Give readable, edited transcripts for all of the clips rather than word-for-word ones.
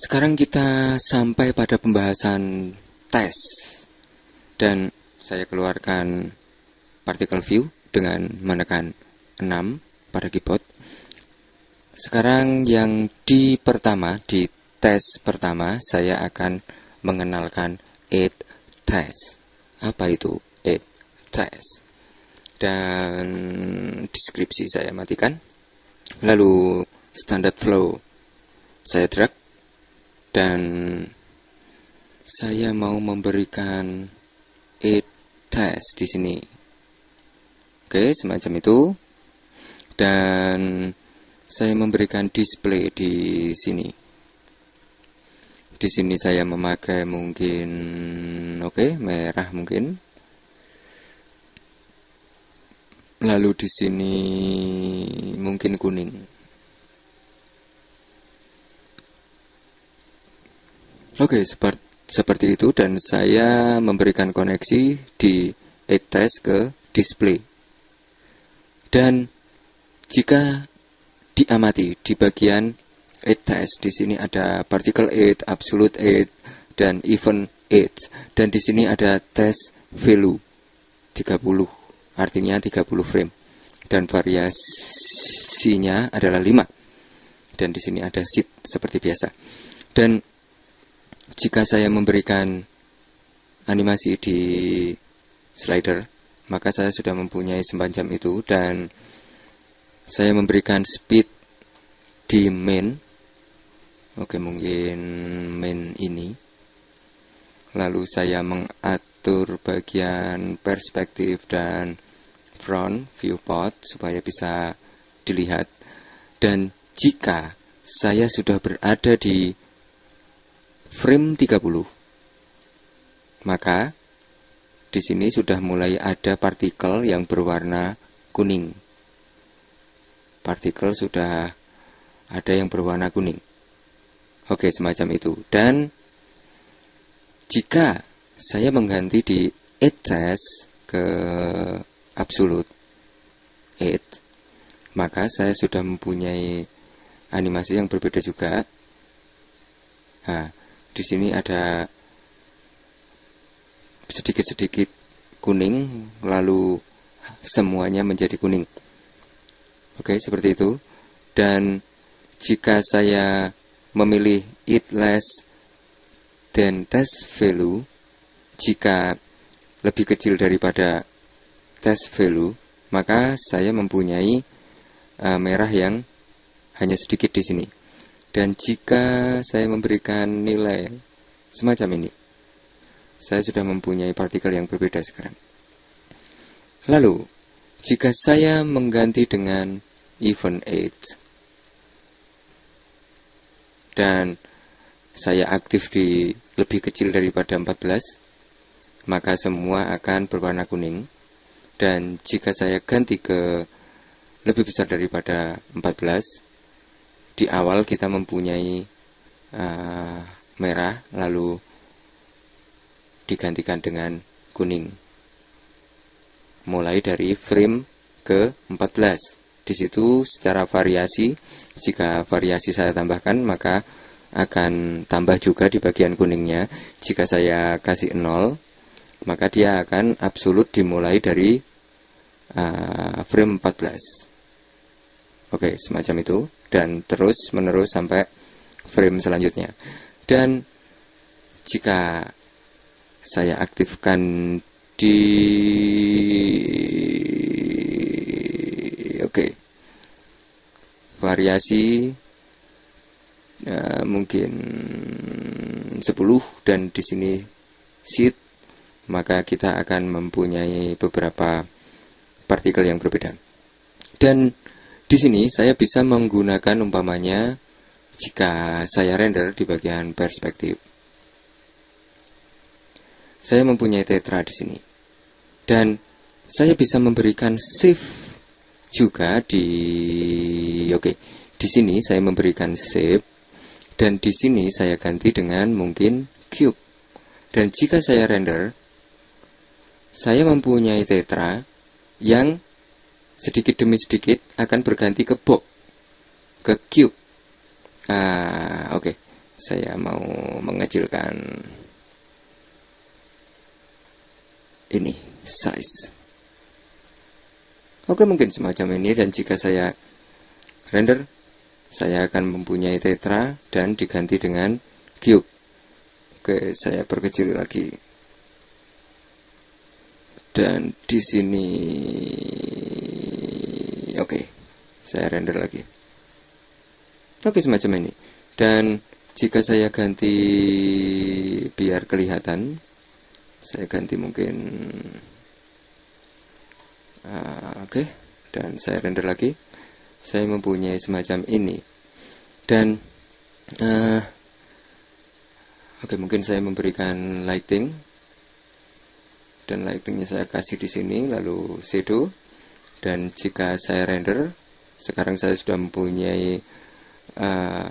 Sekarang kita sampai pada pembahasan tes, dan saya keluarkan particle view dengan menekan 6 pada keyboard. Sekarang yang di tes pertama, saya akan mengenalkan add test. Apa itu add test? Dan deskripsi saya matikan. Lalu standard flow saya drag, dan saya mau memberikan add test di sini. Oke, semacam itu. Dan saya memberikan display di sini. Di sini saya memakai mungkin merah mungkin. Lalu di sini mungkin kuning. Oke, seperti itu, dan saya memberikan koneksi di add test ke display. Dan jika diamati di bagian add test, di sini ada particle add, absolute add, dan event add. Dan di sini ada test value 30, artinya 30 frame. Dan variasinya adalah 5. Dan di sini ada seed seperti biasa. Dan jika saya memberikan animasi di slider, maka saya sudah mempunyai semacam itu. Dan saya memberikan speed di main. Oke, mungkin main ini. Lalu saya mengatur bagian perspektif dan front viewport supaya bisa dilihat. Dan jika saya sudah berada di frame 30, maka di sini sudah mulai ada partikel yang berwarna kuning. Partikel sudah ada yang berwarna kuning. Oke, semacam itu. Dan jika saya mengganti di add test ke absolute add, maka saya sudah mempunyai animasi yang berbeda juga. Nah, di sini ada sedikit-sedikit kuning, lalu semuanya menjadi kuning. Oke, seperti itu. Dan jika saya memilih it less than test value, jika lebih kecil daripada test value, maka saya mempunyai merah yang hanya sedikit di sini. Dan jika saya memberikan nilai semacam ini, saya sudah mempunyai partikel yang berbeda sekarang. Lalu, jika saya mengganti dengan event 8, dan saya aktif di lebih kecil daripada 14, maka semua akan berwarna kuning. Dan jika saya ganti ke lebih besar daripada 14, di awal kita mempunyai merah, lalu digantikan dengan kuning. Mulai dari frame ke 14. Di situ secara variasi, jika variasi saya tambahkan, maka akan tambah juga di bagian kuningnya. Jika saya kasih 0, maka dia akan absolut dimulai dari frame 14. Oke, semacam itu. Dan terus menerus sampai frame selanjutnya. Dan jika saya aktifkan di variasi mungkin 10, dan di sini seed, maka kita akan mempunyai beberapa partikel yang berbeda. Dan di sini saya bisa menggunakan umpamanya jika saya render di bagian perspektif. Saya mempunyai tetra di sini. Dan saya bisa memberikan save juga di di sini saya memberikan save, dan di sini saya ganti dengan mungkin cube. Dan jika saya render, saya mempunyai tetra yang sedikit demi sedikit akan berganti ke box, ke cube. Oke. Saya mau mengecilkan ini size. Oke, mungkin semacam ini. Dan jika saya render, saya akan mempunyai tetra dan diganti dengan cube. Oke, saya perkecil lagi. Dan di sini, oke, saya render lagi. Oke, semacam ini. Dan jika saya ganti biar kelihatan, saya ganti mungkin, oke, dan saya render lagi. Saya mempunyai semacam ini. Dan oke, mungkin saya memberikan lighting, dan lightingnya saya kasih di sini, lalu shadow. Dan jika saya render, sekarang saya sudah mempunyai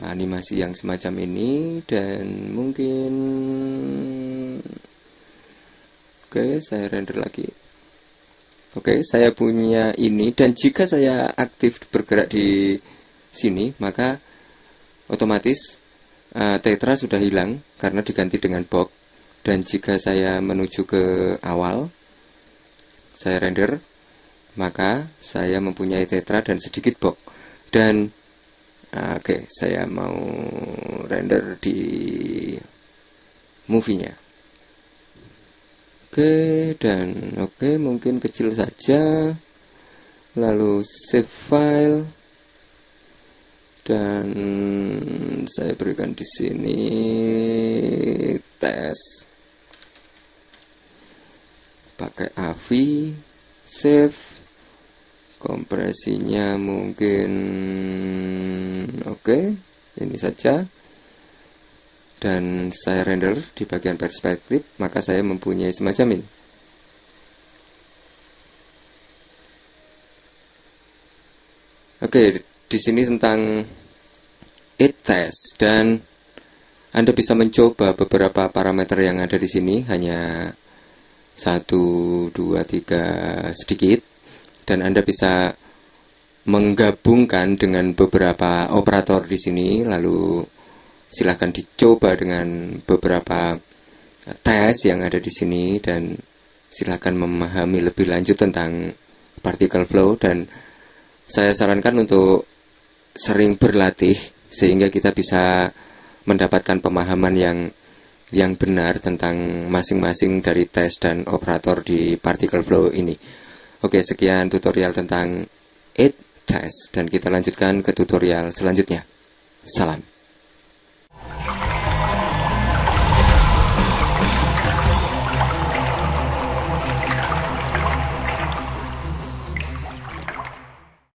animasi yang semacam ini. Dan mungkin, oke, saya render lagi. Oke, saya punya ini. Dan jika saya aktif bergerak di sini, maka otomatis tetra sudah hilang karena diganti dengan box. Dan jika saya menuju ke awal, saya render, maka saya mempunyai tetra dan sedikit box. Dan oke, saya mau render di movie-nya. Oke, dan oke, mungkin kecil saja. Lalu save file. Dan saya berikan di sini tes. Pakai AVI, save. Kompresinya mungkin oke, ini saja. Dan saya render di bagian perspektif, maka saya mempunyai semacam ini. Oke, di sini tentang test, dan Anda bisa mencoba beberapa parameter yang ada di sini, hanya 1, 2, 3 sedikit, dan Anda bisa menggabungkan dengan beberapa operator di sini. Lalu silahkan dicoba dengan beberapa tes yang ada di sini, dan silahkan memahami lebih lanjut tentang particle flow. Dan saya sarankan untuk sering berlatih sehingga kita bisa mendapatkan pemahaman yang benar tentang masing-masing dari tes dan operator di particle flow ini. Oke, sekian tutorial test, dan kita lanjutkan ke tutorial selanjutnya. Salam.